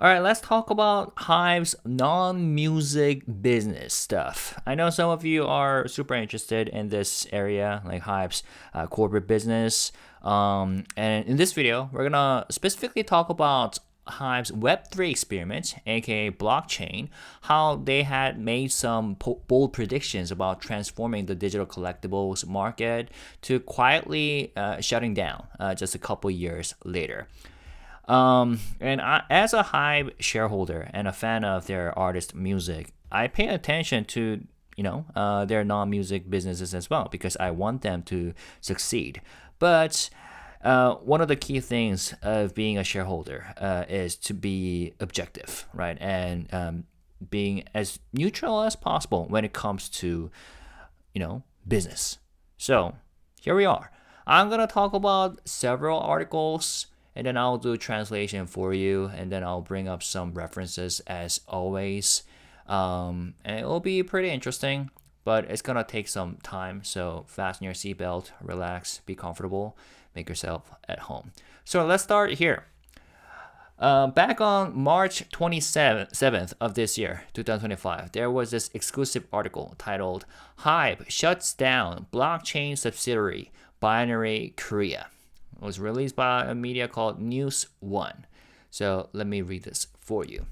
All right, let's talk about Hive's non-music business stuff. I know some of you are super interested in this area, like Hive's corporate business. And in this video, we're gonna specifically talk about Hive's Web3 experiment, aka blockchain, how they had made some bold predictions about transforming the digital collectibles market to quietly shutting down just a couple years later. As a Hive shareholder and a fan of their artist music, I pay attention to their non-music businesses as well because I want them to succeed. But one of the key things of being a shareholder is to be objective, right? And being as neutral as possible when it comes to business. So here we are. I'm gonna talk about several articles and then I'll do translation for you, and then I'll bring up some references as always. And it will be pretty interesting, but it's gonna take some time. So fasten your seatbelt, relax, be comfortable, make yourself at home. So let's start here. Back on March 27th of this year, 2025, there was this exclusive article titled "HYBE Shuts Down Blockchain Subsidiary Binary Korea." It was released by a media called News One. So let me read this for you.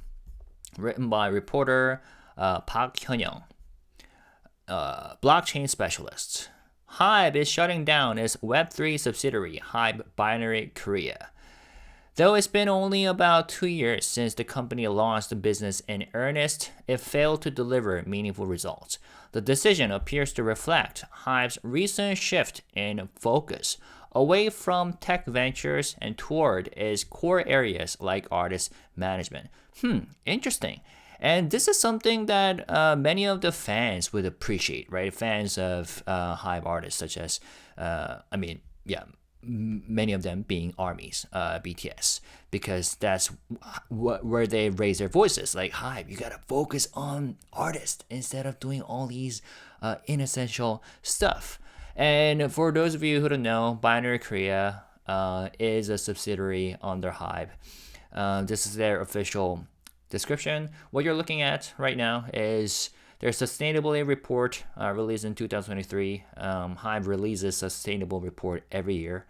Written by reporter Park Hyun-young, blockchain specialist. Hive is shutting down its Web3 subsidiary, HYBE Binary Korea. Though it's been only about 2 years since the company launched the business in earnest, it failed to deliver meaningful results. The decision appears to reflect Hive's recent shift in focus away from tech ventures and toward its core areas like artist management. Interesting. And this is something that many of the fans would appreciate, right? Fans of Hive artists such as, many of them being ARMYs, BTS, because that's where they raise their voices. Like, Hive, you gotta focus on artists instead of doing all these inessential stuff. And for those of you who don't know, Binary Korea is a subsidiary under Hive. This is their official description. What you're looking at right now is their sustainability report released in 2023. Hive releases a sustainable report every year.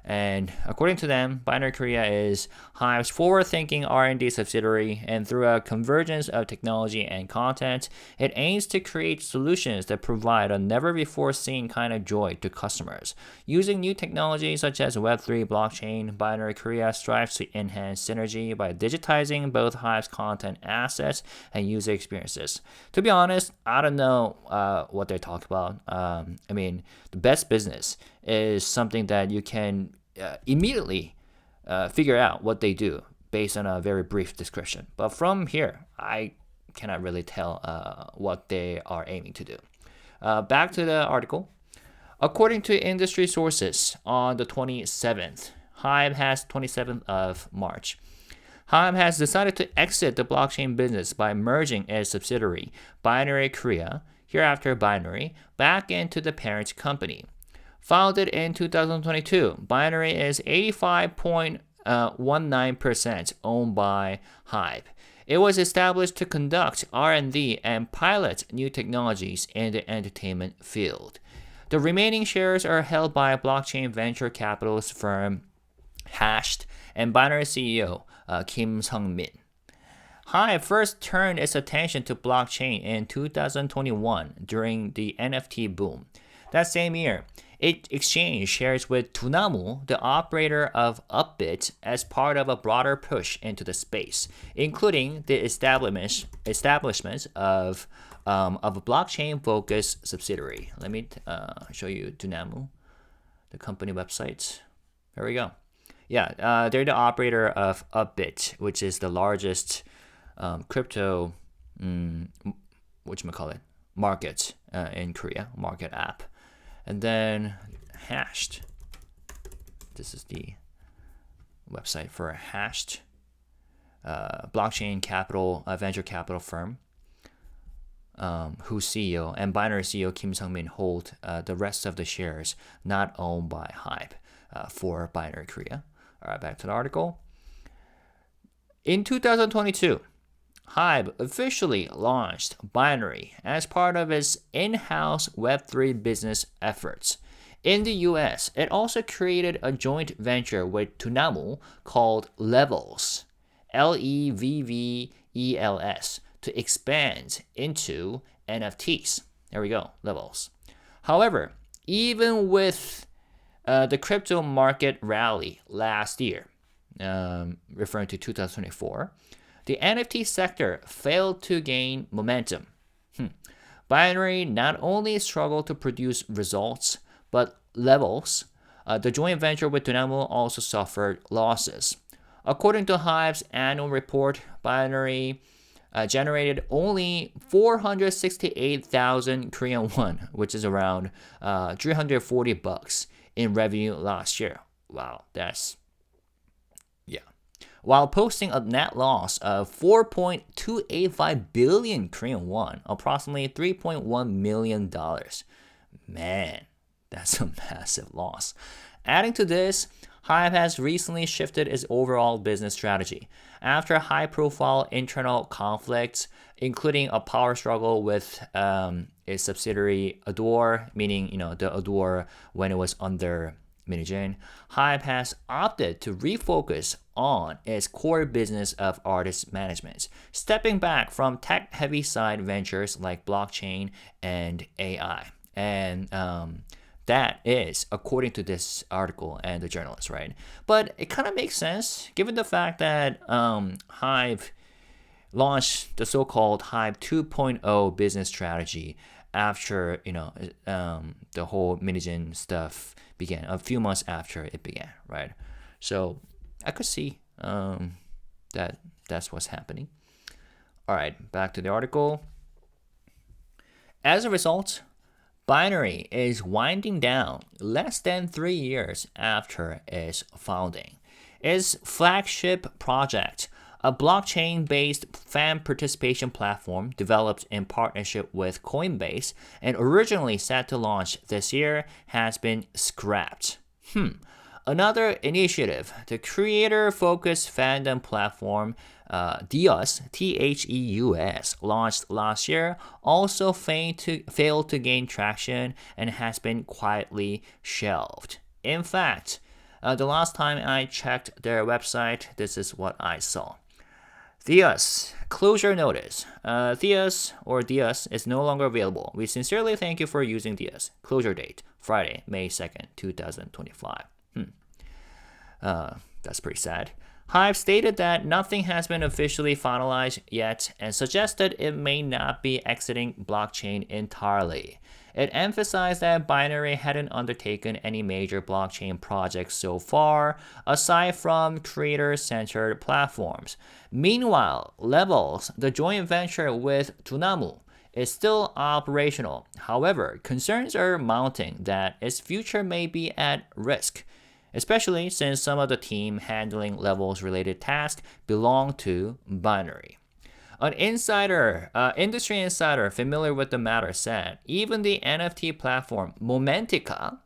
And according to them, Binary Korea is Hive's forward-thinking R&D subsidiary, and through a convergence of technology and content, it aims to create solutions that provide a never-before-seen kind of joy to customers. Using new technologies such as Web3 blockchain, Binary Korea strives to enhance synergy by digitizing both Hive's content assets and user experiences. To be honest, I don't know what they're talking about. The best business is something that you can immediately figure out what they do based on a very brief description. But from here, I cannot really tell what they are aiming to do. Back to the article. According to industry sources, on the 27th of March, Hive has decided to exit the blockchain business by merging its subsidiary, Binary Korea, hereafter Binary, back into the parent company. Founded in 2022, Binary is 85.19% owned by Hive. It was established to conduct R&D and pilot new technologies in the entertainment field. The remaining shares are held by blockchain venture capitalist firm Hashed and Binary CEO Kim Sung-min. Hive first turned its attention to blockchain in 2021 during the NFT boom. That same year, it exchanged shares with Dunamu, the operator of Upbit, as part of a broader push into the space, including the establishment of a blockchain-focused subsidiary. Let me show you Dunamu, the company website. There we go. Yeah, they're the operator of Upbit, which is the largest crypto, market in Korea, market app. And then Hashed. This is the website for Hashed, blockchain capital, venture capital firm, whose CEO and Binary CEO Kim Sung-min hold the rest of the shares not owned by Hive for Binary Korea. All right, back to the article. In 2022, HYBE officially launched Binary as part of its in-house Web3 business efforts. In the US, it also created a joint venture with Dunamu called LEVVELS, LEVVELS, to expand into NFTs. There we go, levels. However, even with the crypto market rally last year, referring to 2024, the NFT sector failed to gain momentum. Binary not only struggled to produce results, but LEVVELS, the joint venture with Dunamu, also suffered losses. According to Hive's annual report, Binary generated only 468,000 Korean won, which is around $340 in revenue last year. Wow, that's while posting a net loss of 4.285 billion Korean won, approximately $3.1 million. Man, that's a massive loss. Adding to this, Hive has recently shifted its overall business strategy. After high-profile internal conflicts, including a power struggle with its subsidiary Adore, meaning the Adore when it was under Minijin, Hive has opted to refocus on its core business of artist management, stepping back from tech-heavy side ventures like blockchain and AI. And that is according to this article and the journalist, right? But it kind of makes sense given the fact that Hive launched the so-called Hive 2.0 business strategy after the whole Minijin stuff began, a few months after it began, right? So I could see that that's what's happening. All right, back to the article. As a result, Binary is winding down less than 3 years after its founding. Its flagship project, a blockchain-based fan participation platform developed in partnership with Coinbase and originally set to launch this year, has been scrapped. Another initiative, the creator-focused fandom platform Theus, Theus, launched last year, also failed to gain traction and has been quietly shelved. In fact, the last time I checked their website, this is what I saw. Theus, closure notice. Theus is no longer available. We sincerely thank you for using Theus. Closure date, Friday, May 2nd, 2025. That's pretty sad. Hive stated that nothing has been officially finalized yet and suggested it may not be exiting blockchain entirely. It emphasized that Binary hadn't undertaken any major blockchain projects so far, aside from creator-centered platforms. Meanwhile, LEVVELS, the joint venture with Dunamu, is still operational. However, concerns are mounting that its future may be at risk, especially since some of the team handling LEVVELS-related tasks belong to Binary. An industry insider familiar with the matter said, even the NFT platform Momentica,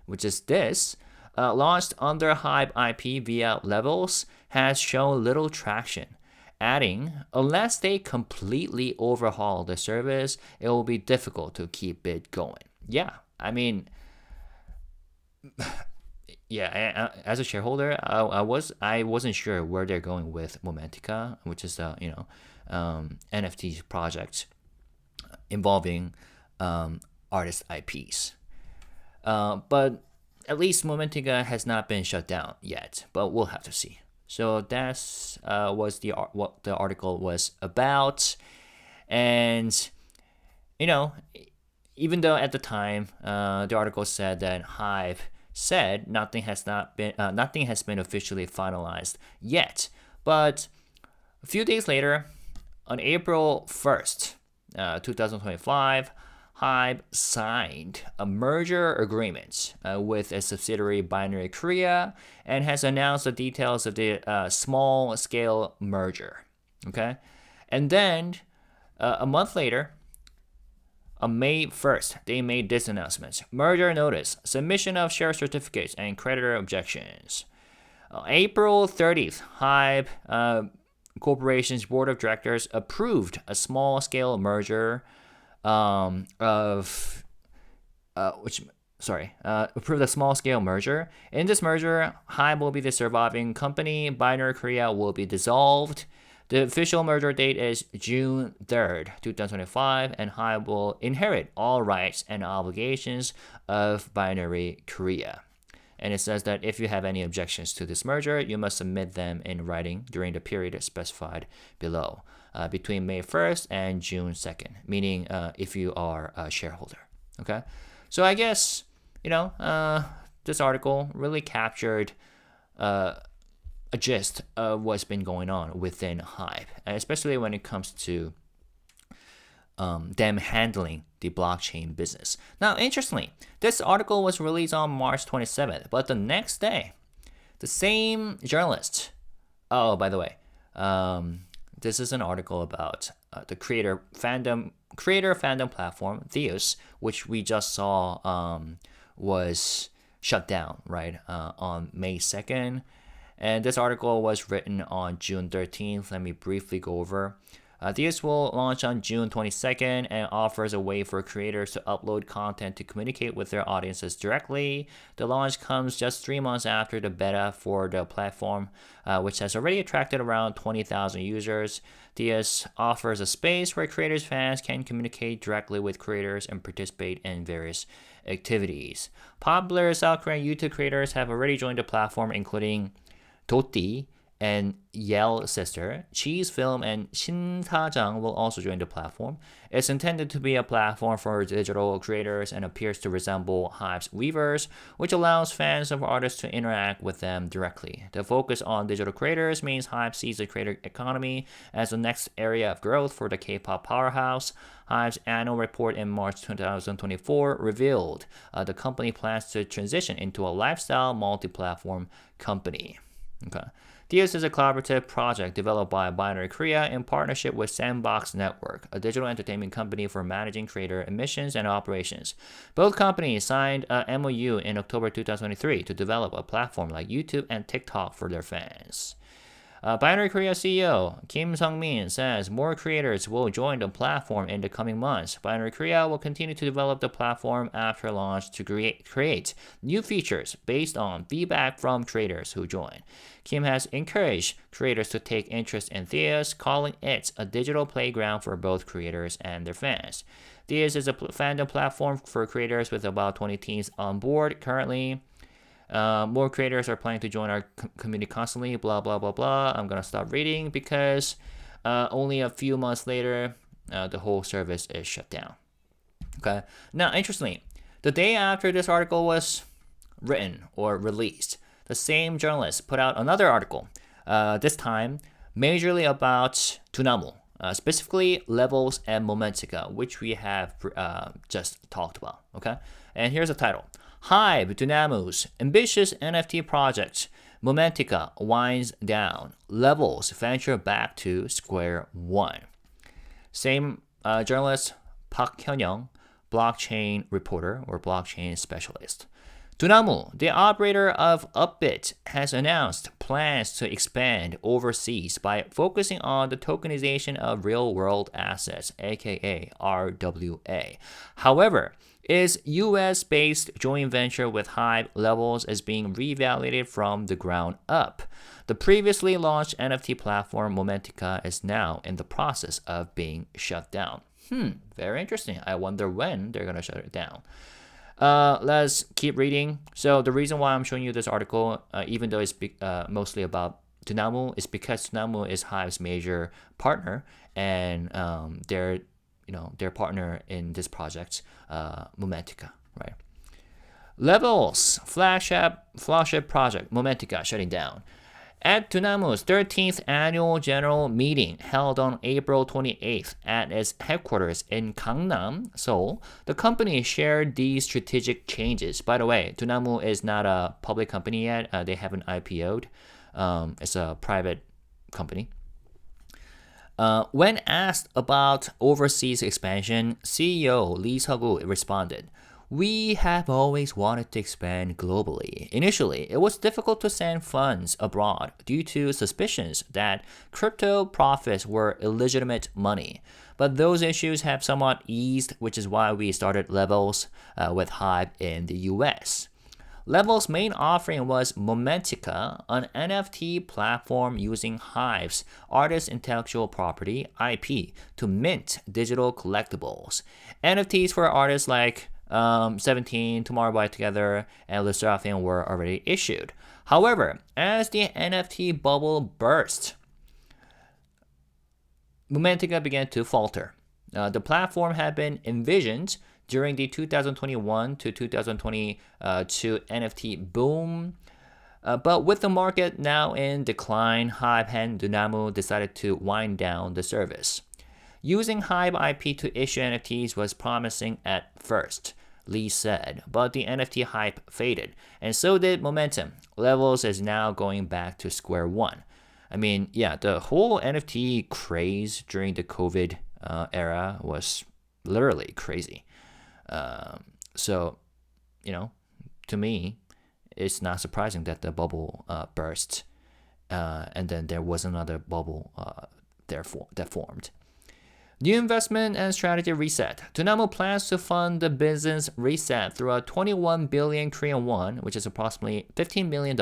which is this, launched under HYBE IP via LEVVELS, has shown little traction, adding, unless they completely overhaul the service, it will be difficult to keep it going. Yeah, I mean, yeah, as a shareholder, I wasn't sure where they're going with Momentica, which is the NFT project involving artist IPs. But at least Momentica has not been shut down yet, but we'll have to see. So that's what the article was about, and even though at the time the article said that Hive said nothing has been officially finalized yet, but a few days later, on April 1st, 2025, Hive signed a merger agreement with a subsidiary Binary Korea and has announced the details of the small-scale merger. Okay, and then a month later, on May 1st, they made this announcement: merger notice, submission of share certificates, and creditor objections. April 30th, Hive Corporation's board of directors approved a small-scale merger of approved a small-scale merger. In this merger, HYBE will be the surviving company. Binary Korea will be dissolved. The official merger date is June 3rd, 2025, and HYBE will inherit all rights and obligations of Binary Korea. And it says that if you have any objections to this merger, you must submit them in writing during the period specified below, between May 1st and June 2nd, meaning if you are a shareholder. Okay? So I guess, this article really captured a gist of what's been going on within HYBE, especially when it comes to them handling the blockchain business. Now, interestingly, this article was released on March 27th, but the next day, the same journalist, by the way, this is an article about the creator fandom platform, Theus, which we just saw was shut down, right, on May 2nd. And this article was written on June 13th. Let me briefly go over. Theus will launch on June 22nd and offers a way for creators to upload content to communicate with their audiences directly. The launch comes just 3 months after the beta for the platform, which has already attracted around 20,000 users. Theus offers a space where creators' fans can communicate directly with creators and participate in various activities. Popular South Korean YouTube creators have already joined the platform, including Doti and Yell Sister. Cheese Film and Shin Ta-jang will also join the platform. It's intended to be a platform for digital creators and appears to resemble HYBE's Weverse, which allows fans of artists to interact with them directly. The focus on digital creators means HYBE sees the creator economy as the next area of growth for the K-pop powerhouse. HYBE's annual report in March 2024 revealed the company plans to transition into a lifestyle multi-platform company. Okay. Theus is a collaborative project developed by Binary Korea in partnership with Sandbox Network, a digital entertainment company for managing creator admissions and operations. Both companies signed a MOU in October 2023 to develop a platform like YouTube and TikTok for their fans. Binary Korea CEO Kim Sung-min says more creators will join the platform in the coming months. Binary Korea will continue to develop the platform after launch to create new features based on feedback from creators who join. Kim has encouraged creators to take interest in Theus, calling it a digital playground for both creators and their fans. Theus is a fandom platform for creators with about 20 teams on board currently. More creators are planning to join our community constantly, blah, blah, blah, blah. I'm going to stop reading because only a few months later, the whole service is shut down. Okay. Now, interestingly, the day after this article was written or released, the same journalist put out another article, this time majorly about Dunamu, specifically LEVVELS and Momentica, which we have just talked about. Okay. And here's the title. HYBE Dunamu's ambitious NFT project, Momentica, winds down. LEVVELS venture back to square one. Same journalist, Park Hyun-young, blockchain reporter or blockchain specialist. Dunamu, the operator of Upbit, has announced plans to expand overseas by focusing on the tokenization of real-world assets, aka RWA. However, its US-based joint venture with HYBE LEVVELS is being reevaluated from the ground up. The previously launched NFT platform Momentica is now in the process of being shut down. Very interesting. I wonder when they're going to shut it down. Let's keep reading. So the reason why I'm showing you this article, even though it's mostly about Dunamu, is because Dunamu is HYBE's major partner, and their partner in this project, Momentica, right? LEVVELS flagship project, Momentica, shutting down. At Dunamu's 13th annual general meeting held on April 28th at its headquarters in Gangnam, Seoul, the company shared these strategic changes. By the way, Dunamu is not a public company yet. They haven't IPO'd. It's a private company. When asked about overseas expansion, CEO Lee Seok-woo responded, We have always wanted to expand globally. Initially, it was difficult to send funds abroad due to suspicions that crypto profits were illegitimate money. But those issues have somewhat eased, which is why we started Levels with Hive in the US. Levels' main offering was Momentica, an NFT platform using Hive's artist intellectual property (IP) to mint digital collectibles. NFTs for artists like 17, Tomorrow by Together, and Lustrathian were already issued. However, as the NFT bubble burst, Momentica began to falter. The platform had been envisioned during the 2021 to 2022 NFT boom. But with the market now in decline, Hive and Dunamu decided to wind down the service. Using Hive IP to issue NFTs was promising at first, Lee said, but the NFT hype faded, and so did momentum. Levels is now going back to square one. I mean, yeah, the whole NFT craze during the COVID era was literally crazy. So, to me, it's not surprising that the bubble burst, and then there was another bubble that formed. New investment and strategy reset. Dunamu plans to fund the business reset through a 21 billion Korean won, which is approximately $15 million,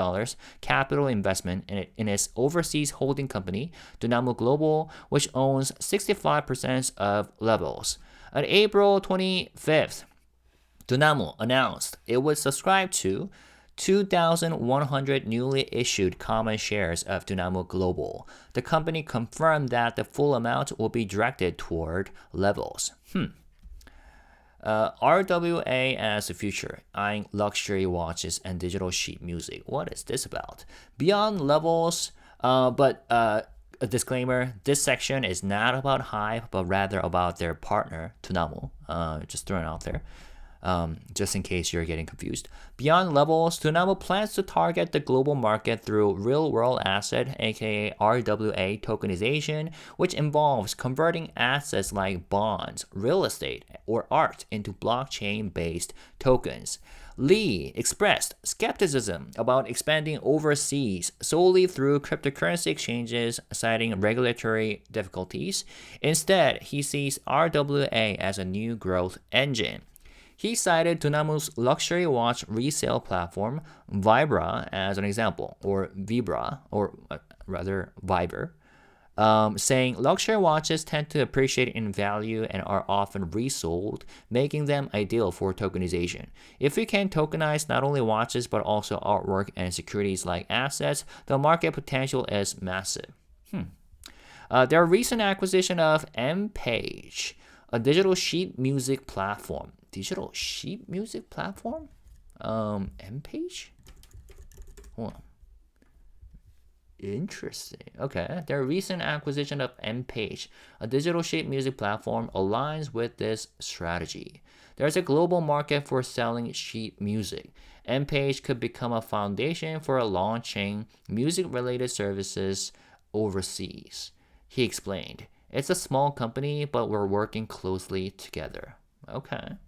capital investment in its overseas holding company, Dunamu Global, which owns 65% of Levels. On April 25th, Dunamu announced it would subscribe to 2,100 newly issued common shares of Dunamu Global. The company confirmed that the full amount will be directed toward Levels. RWA as the future, eyeing luxury watches and digital sheet music. What is this about? Beyond Levels, but a disclaimer, this section is not about Hive, but rather about their partner, Dunamu. Just throwing it out there. Just in case you're getting confused. Beyond Levels, Dunamu plans to target the global market through real-world asset, aka RWA tokenization, which involves converting assets like bonds, real estate, or art into blockchain-based tokens. Lee expressed skepticism about expanding overseas solely through cryptocurrency exchanges, citing regulatory difficulties. Instead, he sees RWA as a new growth engine. He cited Dunamu's luxury watch resale platform, Vibra, as an example, or Vibra, or rather Viber, saying luxury watches tend to appreciate in value and are often resold, making them ideal for tokenization. If we can tokenize not only watches but also artwork and securities like assets, the market potential is massive. Their recent acquisition of M-Page, a digital sheet music platform. Digital sheet music platform? M-Page? Hold on. Interesting. Okay. Their recent acquisition of M-Page, a digital sheet music platform, aligns with this strategy. There's a global market for selling sheet music. M-Page could become a foundation for launching music-related services overseas. He explained, it's a small company, but we're working closely together. Okay.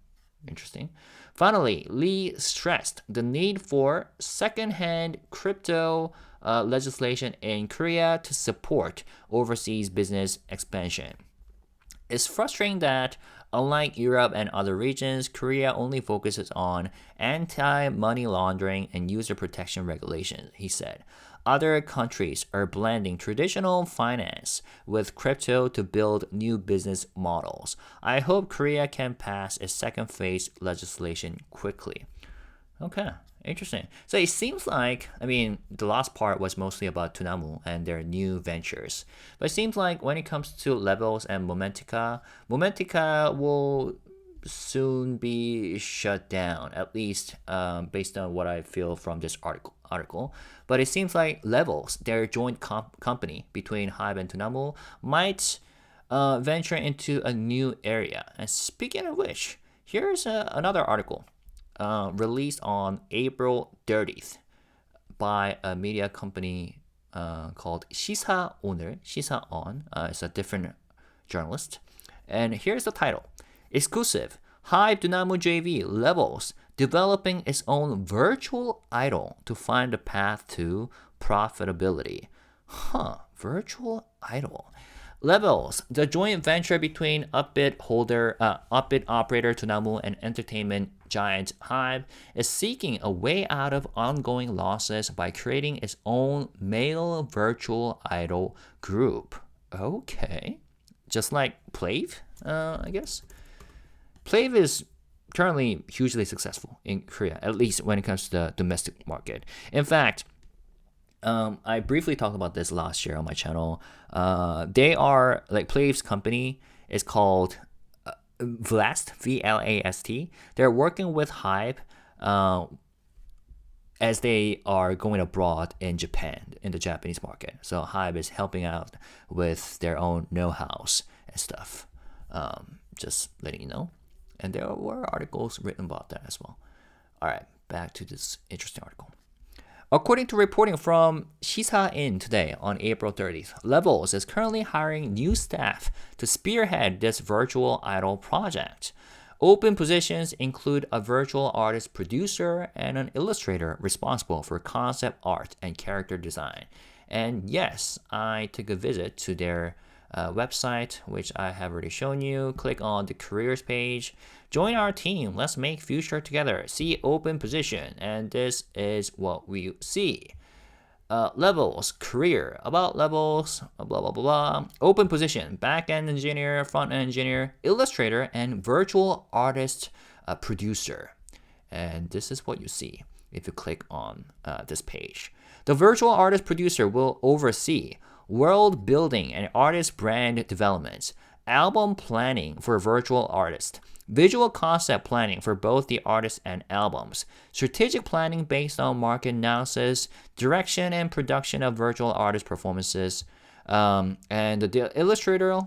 Interesting. Finally, Lee stressed the need for second-hand crypto legislation in Korea to support overseas business expansion. It's frustrating that, unlike Europe and other regions, Korea only focuses on anti-money laundering and user protection regulations, he said. Other countries are blending traditional finance with crypto to build new business models. I hope Korea can pass a second phase legislation quickly. Okay, interesting. So it seems like, the last part was mostly about Dunamu and their new ventures. But it seems like when it comes to Levels and Momentica will soon be shut down, at least based on what I feel from this article. But it seems like Levels, their joint company between Hive and Dunamu, might venture into a new area. And speaking of which, here's another article released on April 30th by a media company called 시사오늘. It's a different journalist. And here's the title. Exclusive. HYBE Dunamu JV Levels, developing its own virtual idol to find a path to profitability. Virtual idol. Levels, the joint venture between Upbit operator Dunamu and entertainment giant Hive, is seeking a way out of ongoing losses by creating its own male virtual idol group. Okay. Just like Plave, I guess. Plave is currently hugely successful in Korea, at least when it comes to the domestic market. In fact, I briefly talked about this last year on my channel. They are, like, Plave's company is called Vlast, VLAST. They're working with Hive as they are going abroad in Japan, in the Japanese market. So Hive is helping out with their own know-hows and stuff. Just letting you know. And there were articles written about that as well. All right, back to this interesting article. According to reporting from Shisa-in today on April 30th, Levels is currently hiring new staff to spearhead this virtual idol project. Open positions include a virtual artist producer and an illustrator responsible for concept art and character design. And yes, I took a visit to their website, which I have already shown you. Click on the careers page. Join our team. Let's make future together. See open position. And this is what we see. Levels, career, about Levels, blah, blah, blah, blah. Open position, back-end engineer, front-end engineer, illustrator, and virtual artist producer. And this is what you see if you click on this page. The virtual artist producer will oversee world building and artist brand development, album planning for virtual artists, visual concept planning for both the artists and albums, strategic planning based on market analysis, direction and production of virtual artist performances, and the illustrator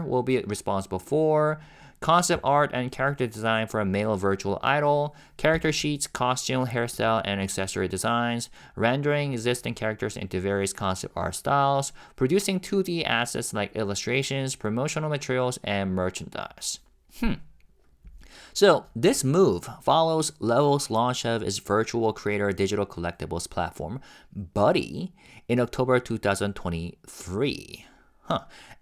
will be responsible for concept art and character design for a male virtual idol, character sheets, costume, hairstyle, and accessory designs, rendering existing characters into various concept art styles, producing 2D assets like illustrations, promotional materials, and merchandise. So this move follows Levels' launch of its virtual creator digital collectibles platform, Buddy, in October 2023.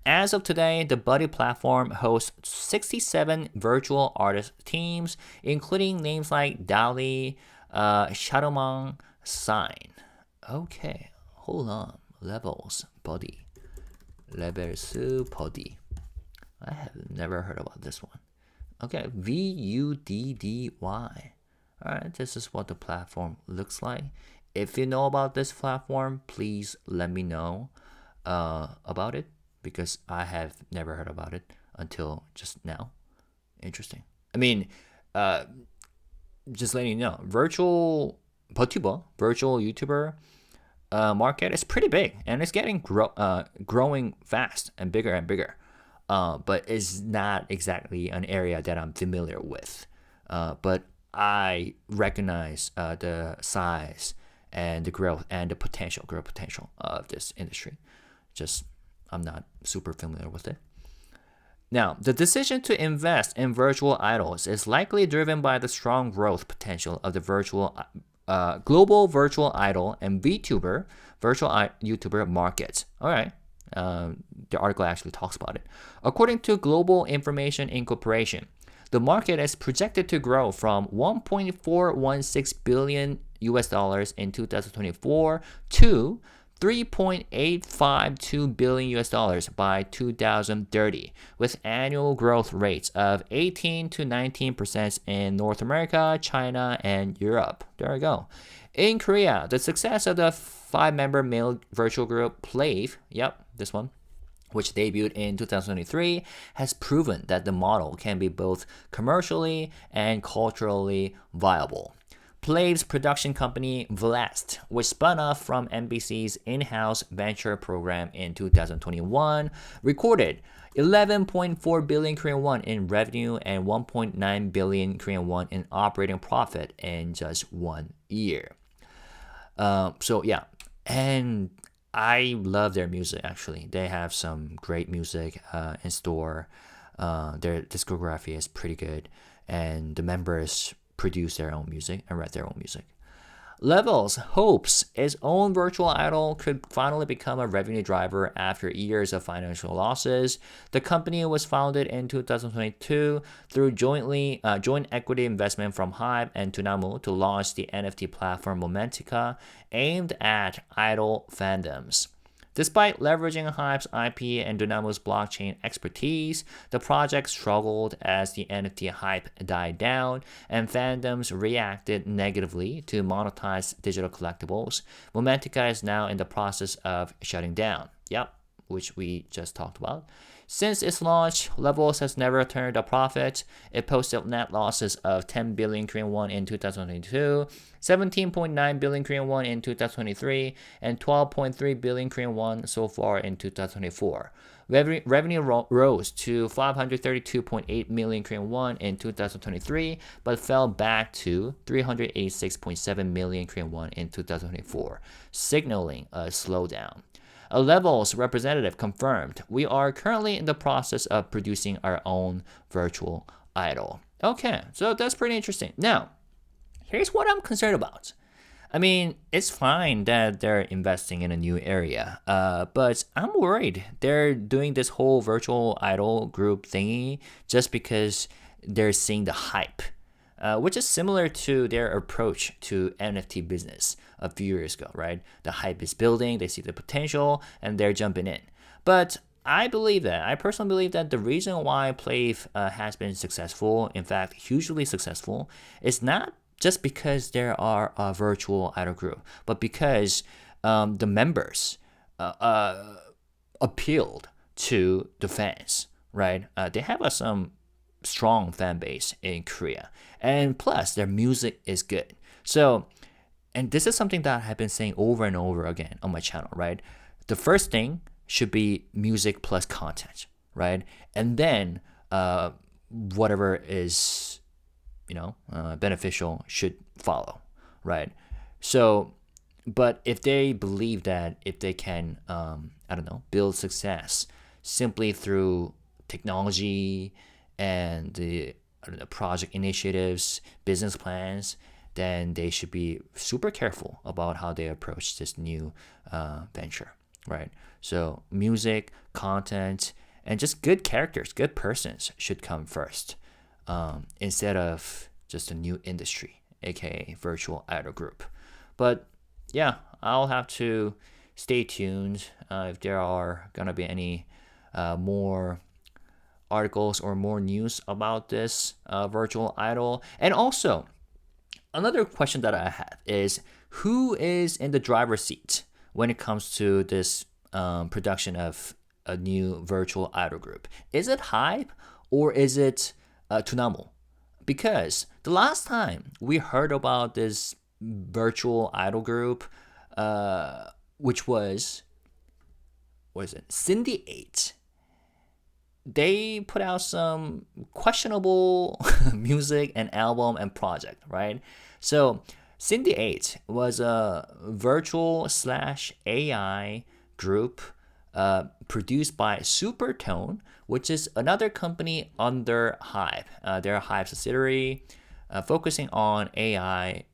As of today, the Buddy platform hosts 67 virtual artist teams, including names like Dali, Shadowman, Sign. Okay, hold on. Levels, Buddy. Levels, Buddy. I have never heard about this one. Okay, VUDDY. Alright, this is what the platform looks like. If you know about this platform, please let me know about it, because I have never heard about it until just now. Interesting. I mean, just letting you know, virtual YouTuber market is pretty big, and it's getting growing fast and bigger. But it's not exactly an area that I'm familiar with. But I recognize the size and the growth and the growth potential of this industry. Just, I'm not super familiar with it. Now, the decision to invest in virtual idols is likely driven by the strong growth potential of the global virtual idol and VTuber, virtual YouTuber markets. All right. The article actually talks about it. According to Global Information Incorporation, the market is projected to grow from $1.416 billion in 2024 to $3.852 billion by 2030, with annual growth rates of 18 to 19% in North America, China, and Europe. There we go. In Korea, the success of the 5-member male virtual group Plave, this one, which debuted in 2023, has proven that the model can be both commercially and culturally viable. Plave's production company Vlast, which spun off from NBC's in-house venture program in 2021, recorded 11.4 billion Korean won in revenue and 1.9 billion Korean won in operating profit in just 1 year. And I love their music, actually. They have some great music in store. Their discography is pretty good, and the members produce their own music and write their own music. LEVVELS hopes its own virtual idol could finally become a revenue driver after years of financial losses. The company was founded in 2022 through joint equity investment from Hive and Dunamu to launch the NFT platform Momentica, aimed at idol fandoms. Despite leveraging Hive's IP and Dunamu's blockchain expertise, the project struggled as the NFT hype died down and fandoms reacted negatively to monetize digital collectibles. Momentica is now in the process of shutting down. Yep, which we just talked about. Since its launch, LEVVELS has never turned a profit. It posted net losses of 10 billion Korean won in 2022, 17.9 billion Korean won in 2023, and 12.3 billion Korean won so far in 2024. Revenue rose to 532.8 million Korean won in 2023, but fell back to 386.7 million Korean won in 2024, signaling a slowdown. A LEVVELS representative confirmed, "We are currently in the process of producing our own virtual idol." Okay, so that's pretty interesting. Now, here's what I'm concerned about. I mean, it's fine that they're investing in a new area, but I'm worried they're doing this whole virtual idol group thingy just because they're seeing the hype. Which is similar to their approach to NFT business a few years ago, right? The hype is building, they see the potential, and they're jumping in. But I personally believe that the reason why Plave has been successful, in fact, hugely successful, is not just because there are a virtual idol group, but because the members appealed to the fans, right? They have some strong fan base in Korea, and plus their music is good. So, and this is something that I've been saying over and over again on my channel, right? The first thing should be music plus content, right? And then whatever is beneficial should follow, right? So, but if they believe that if they can build success simply through technology and the project initiatives, business plans, then they should be super careful about how they approach this new venture, right? So music, content, and just good characters, good persons should come first, instead of just a new industry, aka virtual idol group. But yeah, I'll have to stay tuned if there are gonna be any more articles or more news about this virtual idol. And also, another question that I have is, who is in the driver's seat when it comes to this production of a new virtual idol group? Is it Hive or is it Dunamu? Because the last time we heard about this virtual idol group, which was, what is it, Cindy 8, they put out some questionable music and album and project, right? So Cindy 8 was a virtual / AI group produced by Supertone, which is another company under Hive. They're a Hive subsidiary focusing on AI,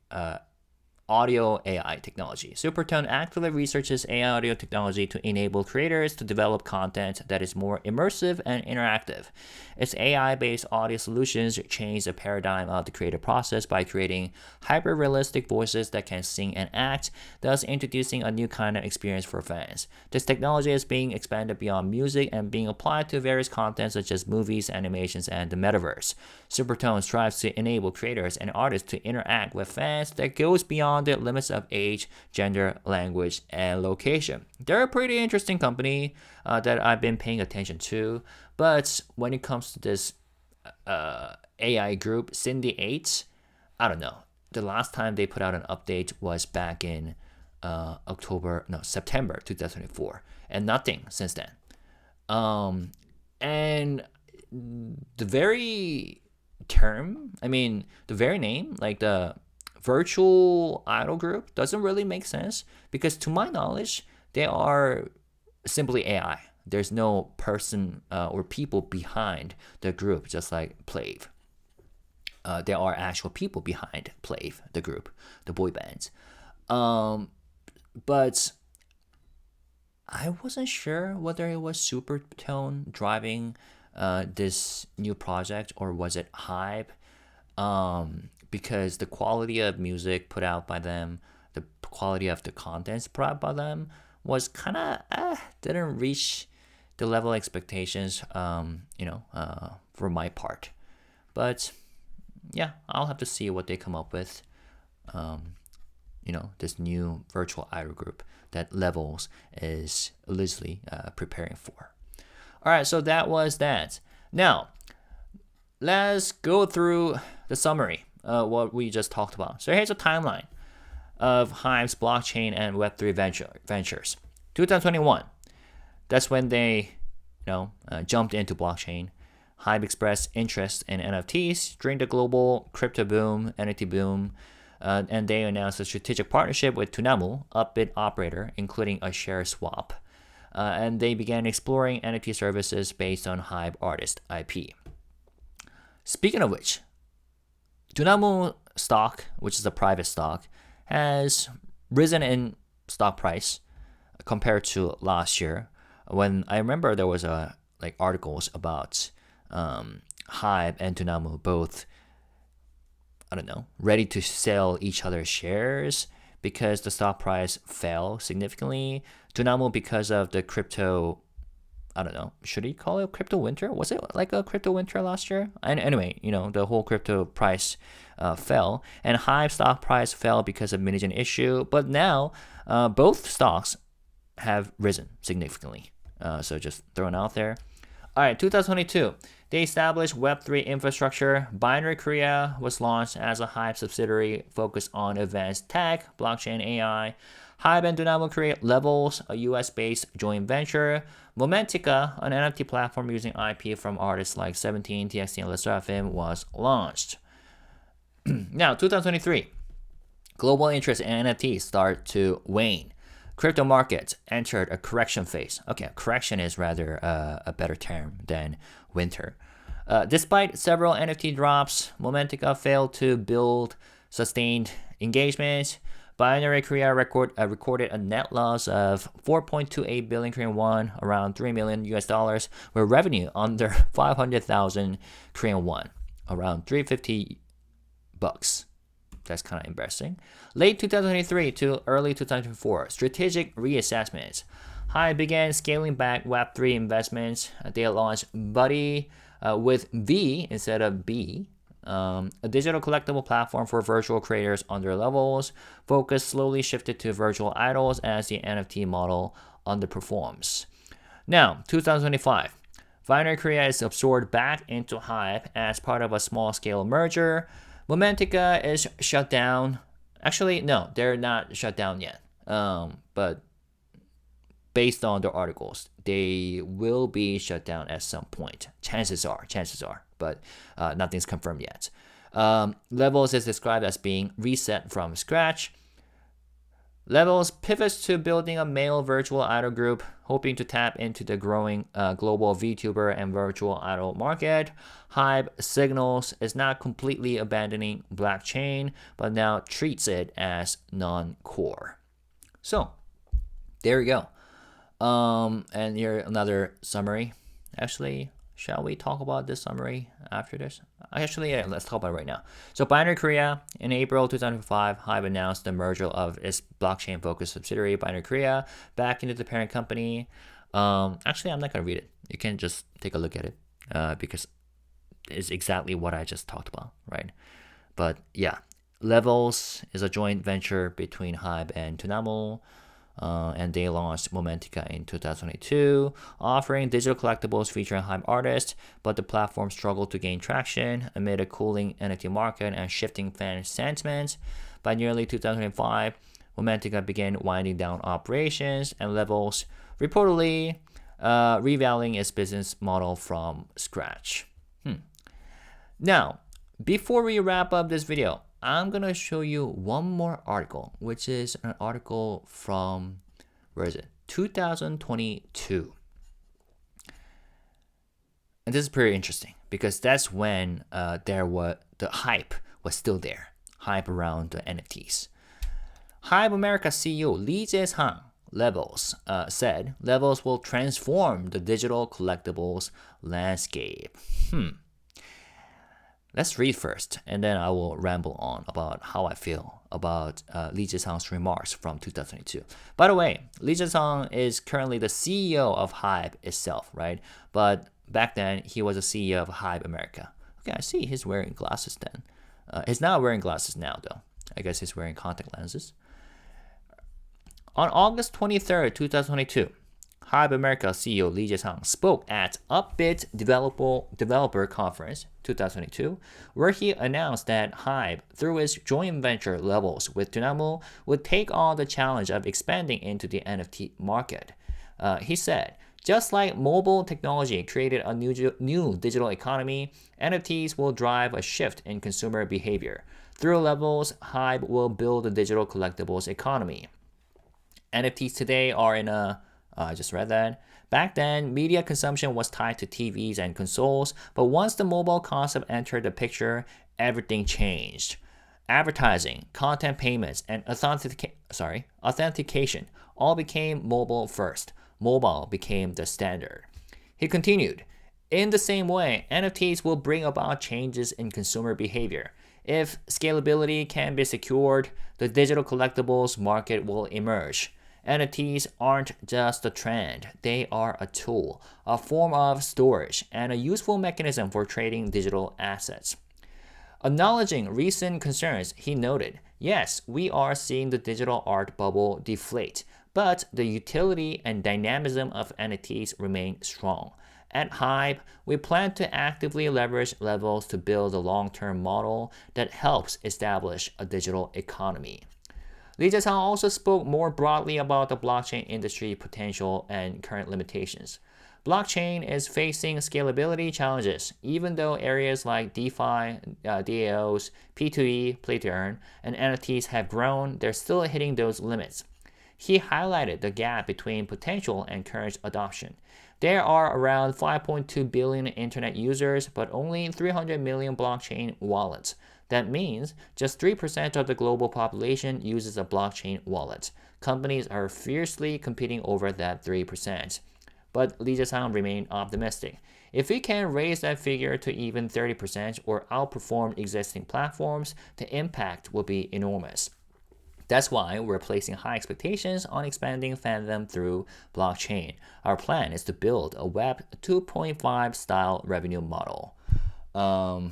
audio AI technology. Supertone actively researches AI audio technology to enable creators to develop content that is more immersive and interactive. Its AI-based audio solutions change the paradigm of the creative process by creating hyper-realistic voices that can sing and act, thus introducing a new kind of experience for fans. This technology is being expanded beyond music and being applied to various content such as movies, animations, and the metaverse. Supertone strives to enable creators and artists to interact with fans that goes beyond the limits of age, gender, language, and location. They're a pretty interesting company that I've been paying attention to, but when it comes to this AI group, Cindy 8, I don't know. The last time they put out an update was back in September 2024, and nothing since then. And the very name, like the virtual idol group, doesn't really make sense because to my knowledge, they are simply AI. There's no person or people behind the group, just like Plave. There are actual people behind Plave, the group, the boy bands. But I wasn't sure whether it was Supertone driving this new project or was it Hive. Because the quality of music put out by them, the quality of the contents put out by them was kind of didn't reach the level of expectations, for my part. But yeah, I'll have to see what they come up with. This new virtual idol group that LEVVELS is loosely preparing for. All right, so that was that. Now, let's go through the summary of what we just talked about. So here's a timeline of Hive's blockchain and Web3 ventures. 2021, that's when they, jumped into blockchain. Hive expressed interest in NFTs during the global crypto boom, NFT boom, and they announced a strategic partnership with Dunamu, a bit operator, including a share swap. And they began exploring NFT services based on Hive artist IP. Speaking of which, Dunamu stock, which is a private stock, has risen in stock price compared to last year. When I remember there was articles about Hive and Dunamu both, ready to sell each other's shares because the stock price fell significantly. Dunamu because of the crypto, should you call it crypto winter? Was it like a crypto winter last year? And anyway, the whole crypto price fell, and Hive stock price fell because of Minigen issue. But now both stocks have risen significantly. So just throwing out there. All right, 2022, they established Web3 infrastructure. Binary Korea was launched as a Hive subsidiary focused on advanced tech, blockchain, AI. Hive and Dunamu create LEVVELS, a US-based joint venture. Momentica, an NFT platform using IP from artists like 17, TXT, and LeSserafim, was launched. Now, 2023, global interest in NFTs start to wane. Crypto markets entered a correction phase. Okay, correction is rather a better term than winter. Despite several NFT drops, Momentica failed to build sustained engagement. Binary Korea recorded a net loss of 4.28 billion Korean won, around $3 million US, with revenue under 500,000 Korean won, around $350. That's kind of embarrassing. Late 2023 to early 2024, strategic reassessments. Hive began scaling back Web3 investments. They launched Buddy with V instead of B, a digital collectible platform for virtual creators under LEVVELS. Focus slowly shifted to virtual idols as the NFT model underperforms. Now, 2025. Binary Korea is absorbed back into Hive as part of a small-scale merger. Momentica is shut down. Actually, no, they're not shut down yet. But based on the articles, they will be shut down at some point. Chances are, but nothing's confirmed yet. LEVVELS is described as being reset from scratch. LEVVELS pivots to building a male virtual idol group, hoping to tap into the growing global VTuber and virtual idol market. Hive signals is not completely abandoning blockchain, but now treats it as non-core. So, there you go. And here another summary. Actually, shall we talk about this summary after this? Actually, yeah, let's talk about it right now. So Binary Korea, in April 2005, Hive announced the merger of its blockchain-focused subsidiary, Binary Korea, back into the parent company. Actually, I'm not going to read it. You can just take a look at it because it's exactly what I just talked about, right? But yeah, LEVVELS is a joint venture between Hive and Dunamu. And they launched Momentica in 2022, offering digital collectibles featuring Hive artists, but the platform struggled to gain traction amid a cooling NFT market and shifting fan sentiment. By nearly 2005, Momentica began winding down operations, and LEVVELS reportedly revaluing its business model from scratch. Now, before we wrap up this video, I'm going to show you one more article, which is an article from, 2022. And this is pretty interesting because that's when the hype was still there, hype around the NFTs. HYBE America CEO Lee Jae-sang, LEVVELS, said levels will transform the digital collectibles landscape. Let's read first, and then I will ramble on about how I feel about Lee Jae-sang's remarks from 2022. By the way, Lee Jae-sang is currently the CEO of HYBE itself, right? But back then, he was the CEO of HYBE America. Okay, I see he's wearing glasses then. He's not wearing glasses now, though. I guess he's wearing contact lenses. On August 23rd, 2022, HYBE America CEO Lee Jae-sang spoke at Upbit Developer Conference 2022, where he announced that HYBE, through its joint venture LEVVELS with Dunamu, would take on the challenge of expanding into the NFT market. He said, just like mobile technology created a new digital economy, NFTs will drive a shift in consumer behavior. Through LEVVELS, HYBE will build a digital collectibles economy. NFTs today are in a I just read that. Back then, media consumption was tied to TVs and consoles, but once the mobile concept entered the picture, everything changed. Advertising, content payments, and authentication all became mobile first. Mobile became the standard. He continued, in the same way, NFTs will bring about changes in consumer behavior. If scalability can be secured, the digital collectibles market will emerge. NFTs aren't just a trend, they are a tool, a form of storage, and a useful mechanism for trading digital assets. Acknowledging recent concerns, he noted, yes, we are seeing the digital art bubble deflate, but the utility and dynamism of NFTs remain strong. At HYBE, we plan to actively leverage LEVVELS to build a long-term model that helps establish a digital economy. Lee Jae-sang also spoke more broadly about the blockchain industry potential and current limitations. Blockchain is facing scalability challenges, even though areas like DeFi, DAOs, P2E, play to earn, and NFTs have grown, they're still hitting those limits. He highlighted the gap between potential and current adoption. There are around 5.2 billion internet users, but only 300 million blockchain wallets. That means just 3% of the global population uses a blockchain wallet. Companies are fiercely competing over that 3%. But Lee Jae-sang remained optimistic. If we can raise that figure to even 30% or outperform existing platforms, the impact will be enormous. That's why we're placing high expectations on expanding fandom through blockchain. Our plan is to build a Web 2.5 style revenue model. Web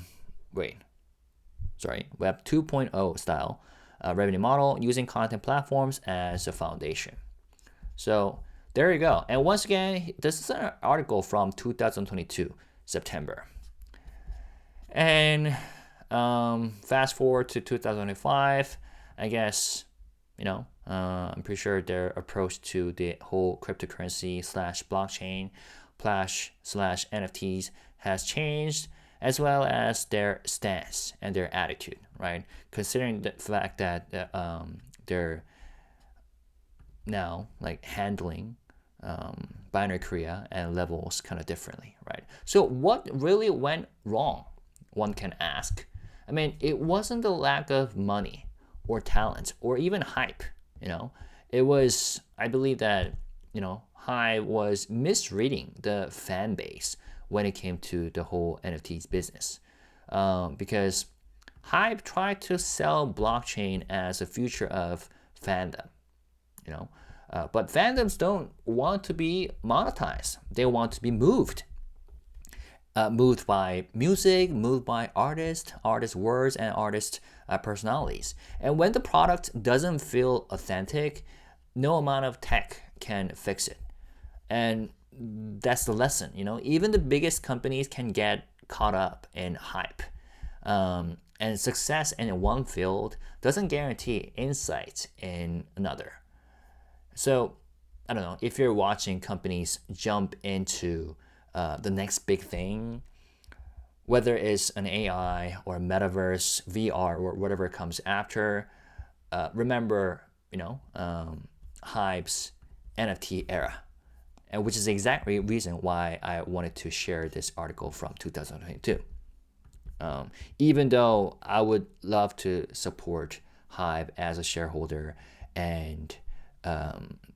2.0 style revenue model using content platforms as a foundation. So there you go. And once again, this is an article from 2022, September. And fast forward to 2025, I guess, I'm pretty sure their approach to the whole cryptocurrency / blockchain / NFTs has changed, as well as their stance and their attitude, right? Considering the fact that they're now handling binary Korea and LEVVELS kind of differently, right? So what really went wrong, one can ask? I mean, it wasn't the lack of money or talent or even hype, It was, I believe that, HYBE was misreading the fan base when it came to the whole NFTs business. Because HYBE tried to sell blockchain as a future of fandom, but fandoms don't want to be monetized. They want to be moved. Moved by music, moved by artist words, and artist personalities. And when the product doesn't feel authentic, no amount of tech can fix it. And that's the lesson, Even the biggest companies can get caught up in hype. And success in one field doesn't guarantee insight in another. So, I don't know, if you're watching companies jump into the next big thing, whether it's an AI or a metaverse, VR, or whatever comes after, remember, HYBE's NFT era. and which is the exact reason why I wanted to share this article from 2022. Even though I would love to support Hive as a shareholder and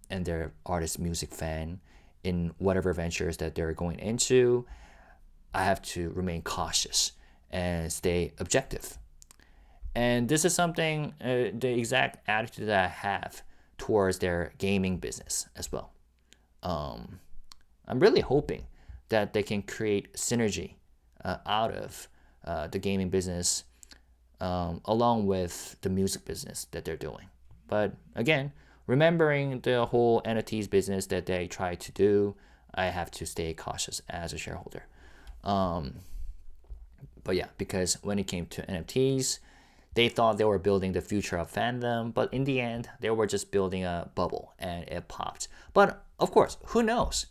their artist music fan in whatever ventures that they're going into, I have to remain cautious and stay objective. And this is something, the exact attitude that I have towards their gaming business as well. I'm really hoping that they can create synergy out of the gaming business along with the music business that they're doing. But again, remembering the whole NFTs business that they try to do, I have to stay cautious as a shareholder. But yeah, because when it came to NFTs, they thought they were building the future of fandom, but in the end, they were just building a bubble and it popped. But of course, who knows?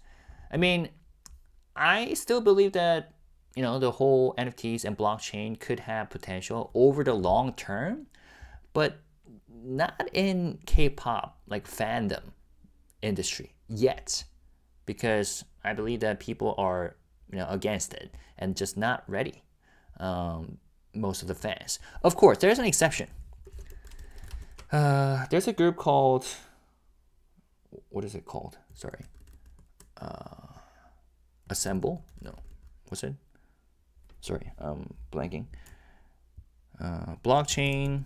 I mean, I still believe that, the whole NFTs and blockchain could have potential over the long term, but not in K-pop, like fandom industry yet, because I believe that people are, against it and just not ready. Most of the fans. Of course, there's an exception. There's a group called, what is it called? Sorry. Assemble? No. What's it? Sorry, blanking. Blockchain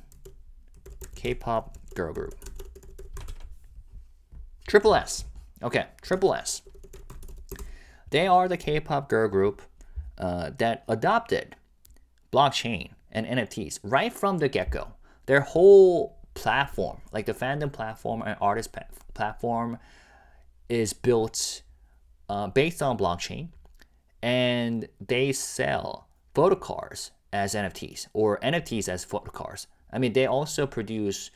K-pop girl group. Triple S. Okay, Triple S. They are the K-pop girl group that adopted blockchain and NFTs right from the get-go. Their whole platform, like the fandom platform and artist platform, is built based on blockchain, and they sell photo cards as NFTs or NFTs as photo cards. I mean, they also produce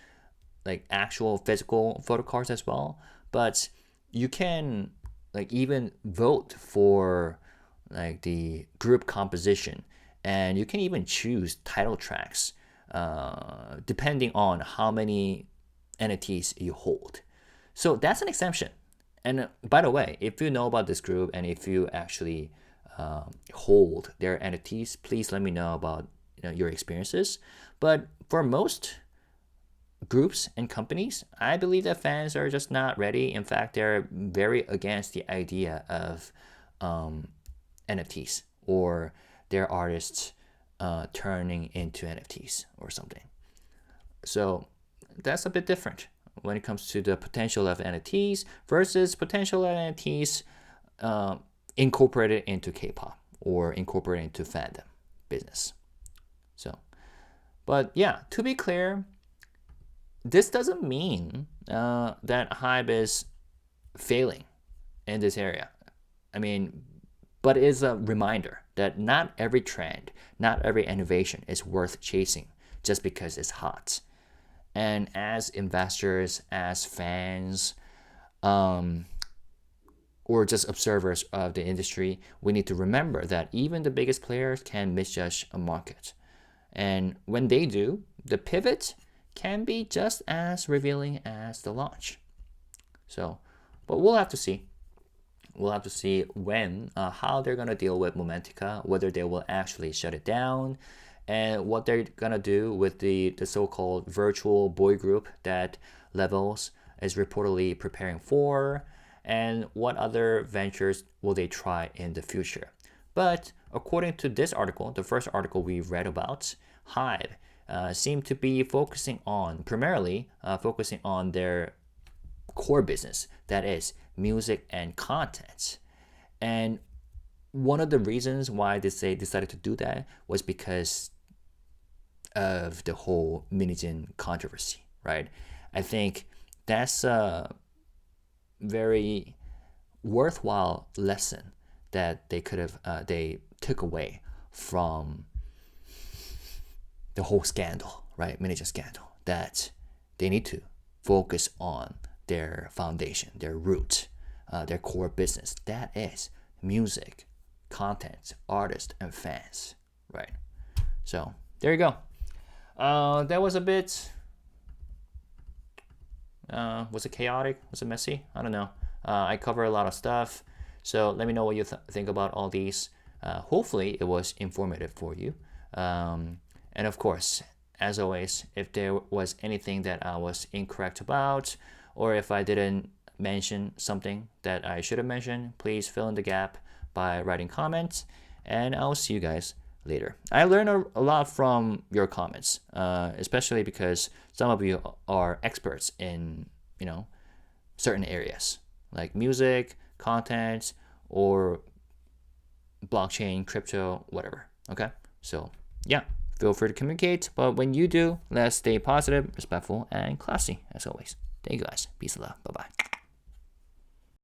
like actual physical photo cards as well, but you can like even vote for like the group composition, and you can even choose title tracks depending on how many NFTs you hold. So that's an exemption. And by the way, if you know about this group and if you actually hold their NFTs, please let me know about your experiences. But for most groups and companies, I believe that fans are just not ready. In fact, they're very against the idea of NFTs or their artists turning into NFTs or something. So that's a bit different when it comes to the potential of NFTs versus potential of NFTs incorporated into K-pop or incorporated into fandom business. So, but yeah, to be clear, this doesn't mean that HYBE is failing in this area. I mean, but it is a reminder that not every trend, not every innovation is worth chasing just because it's hot. And as investors, as fans, or just observers of the industry, we need to remember that even the biggest players can misjudge a market. And when they do, the pivot can be just as revealing as the launch. So, but we'll have to see. We'll have to see when, how they're going to deal with Momentica, whether they will actually shut it down, and what they're going to do with the so-called virtual boy group that LEVVELS is reportedly preparing for, and what other ventures will they try in the future. But according to this article, the first article we read about, Hive seem to be primarily focusing on their core business, that is music and content. And one of the reasons why they decided to do that was because of the whole Minijin controversy, right? I think that's a very worthwhile lesson that they took away from the whole scandal, right? Minijin scandal, that they need to focus on their foundation, their root, their core business. That is music, content, artists, and fans, right? So there you go. That was a bit, was it chaotic? Was it messy? I don't know. I cover a lot of stuff. So let me know what you think about all these. Hopefully it was informative for you. And of course, as always, if there was anything that I was incorrect about, or if I didn't mention something that I should have mentioned, please fill in the gap by writing comments, and I'll see you guys later. I learned a lot from your comments, especially because some of you are experts in, certain areas like music, content, or blockchain, crypto, whatever. Okay, so yeah, feel free to communicate, but when you do, let's stay positive, respectful, and classy as always. Thank you guys. Peace and love. Bye bye.